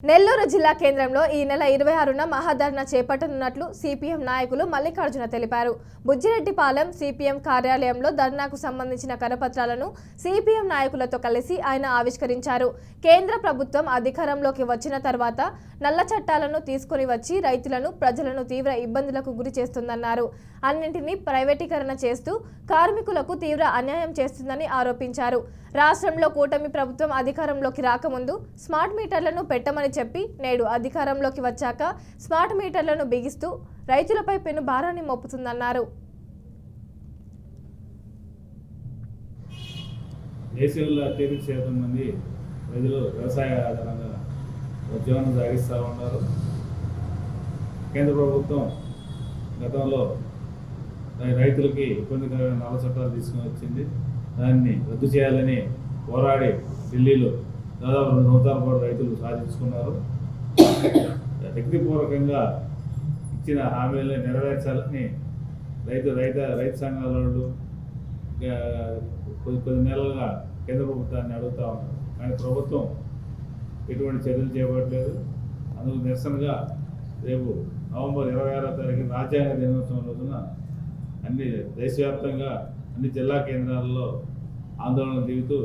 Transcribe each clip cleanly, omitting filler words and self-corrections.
నెల్లూరు జిల్లా కేంద్రంలో ఈ నెల 26న మహాధర్నా చేపట్టనున్నట్లు సిపిఎం నాయకులు మల్లికార్జున తెలిపారు. బుజ్జిరెడ్డిపాలెం సిపిఎం కార్యాలయంలో ధర్నాకు సంబంధించిన కరపత్రాలను సిపిఎం నాయకులతో కలిసి ఆయన ఆవిష్కరించారు. కేంద్ర ప్రభుత్వం అధికారంలోకి వచ్చిన తర్వాత నల్ల చట్టాలను తీసుకొని వచ్చి రైతులను, ప్రజలను తీవ్ర ఇబ్బందులకు గురి చేస్తుందన్నారు. అన్నింటినీ ప్రైవేటీకరణ చేస్తూ కార్మికులకు తీవ్ర అన్యాయం చేస్తుందని ఆరోపించారు. రాష్ట్రంలో కూటమి ప్రభుత్వం అధికారంలోకి రాకముందు స్మార్ట్ మీటర్లను పెట్టమని చెప్పి నేడు అధికారంలోకి వచ్చాక స్మార్ట్ మీటర్లను బిగిస్తూ రైతులపై పెను భారాన్ని మోపుతుందన్నారు. దేశంలో అత్యధిక శాతం మంది ప్రజలు వ్యవసాయ ఆధారంగా జీవనం సాగిస్తూ ఉన్నారు. కేంద్ర ప్రభుత్వం గతంలో రైతులకి ఇబ్బందికరమైన నల్ల చట్టాలు తీసుకుని వచ్చింది. దాన్ని రద్దు చేయాలని పోరాడి ఢిల్లీలో దాదాపు 2 సంవత్సరాల పాటు రైతులు సాధించుకున్నారు. వ్యక్తిపూర్వకంగా ఇచ్చిన హామీలను నెరవేర్చాలని రైతు సంఘాల వాళ్ళు కొద్ది నెలలుగా కేంద్ర ప్రభుత్వాన్ని అడుగుతూ ఉన్నారు. కానీ ప్రభుత్వం ఎటువంటి చర్యలు చేపట్టలేదు. అందుకు నిరసనగా రేపు నవంబర్ 26వ తారీఖున రాజ్యాంగ దినోత్సవం రోజున దేశవ్యాప్తంగా అన్ని జిల్లా కేంద్రాల్లో ఆందోళన దిగుతూ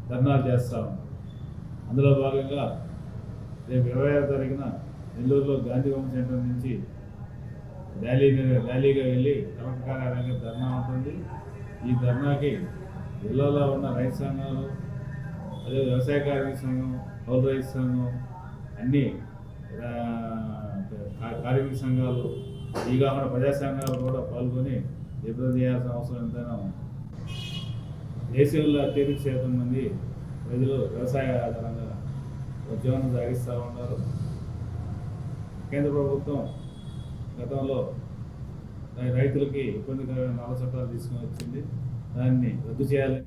ధర్నాలు చేస్తూ ఉన్నారు. అందులో భాగంగా రేపు 26వ తారీఖున నెల్లూరులో గాంధీ బొమ్మ సెంటర్ నుంచి ర్యాలీగా వెళ్ళి కలెక్టర్ కార్యాలయంగా ధర్నా ఉంటుంది. ఈ ధర్నాకి జిల్లాలో ఉన్న రైతు సంఘాలు, అదే వ్యవసాయ కార్మిక సంఘం, పౌర రైతు సంఘం, అన్ని కార్మిక సంఘాలు, ఈ కాకుండా ప్రజా సంఘాలు కూడా పాల్గొని ఇబ్బంది చేయాల్సిన అవసరం ఎంతైనా ఉంది. దేశంలో అత్యధిక శాతం మంది ప్రజలు వ్యవసాయ ఆధారంగా జీవనం సాగిస్తూ ఉన్నారు. కేంద్ర ప్రభుత్వం గతంలో రైతులకి ఇబ్బందికరమైన నల్ల చట్టాలు తీసుకుని వచ్చింది. దాన్ని రద్దు చేయాలని